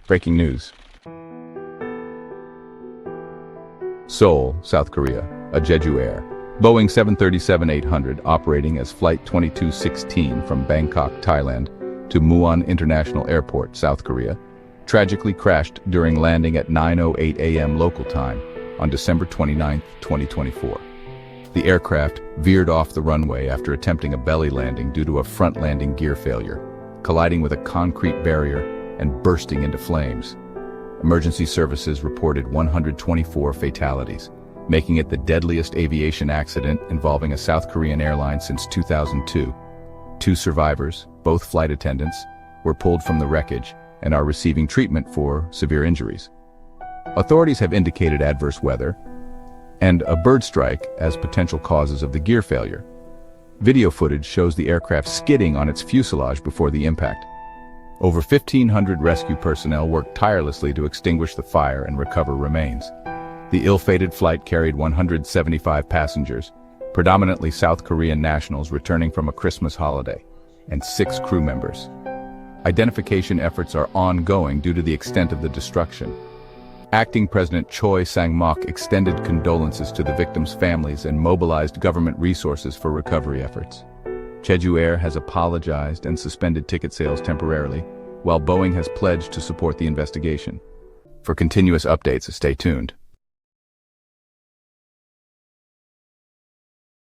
Breaking news. Seoul, South Korea, a Jeju Air. Boeing 737-800 operating as Flight 2216 from Bangkok, Thailand, to Muon International Airport, South Korea, tragically crashed during landing at 9:08 a.m. local time on December 29, 2024. The aircraft veered off the runway after attempting a belly landing due to a front landing gear failure, colliding with a concrete barrier and bursting into flames. Emergency services reported 124 fatalities, making it the deadliest aviation accident involving a South Korean airline since 2002. 2 survivors, both flight attendants, were pulled from the wreckage and are receiving treatment for severe injuries. Authorities have indicated adverse weather and a bird strike as potential causes of the gear failure. Video footage shows the aircraft skidding on its fuselage before the impact. Over 1,500 rescue personnel worked tirelessly to extinguish the fire and recover remains. The ill-fated flight carried 175 passengers, predominantly South Korean nationals returning from a Christmas holiday, and 6 crew members. Identification efforts are ongoing due to the extent of the destruction. Acting President Choi Sang-mok extended condolences to the victims' families and mobilized government resources for recovery efforts. Jeju Air has apologized and suspended ticket sales temporarily, while Boeing has pledged to support the investigation. For continuous updates, stay tuned.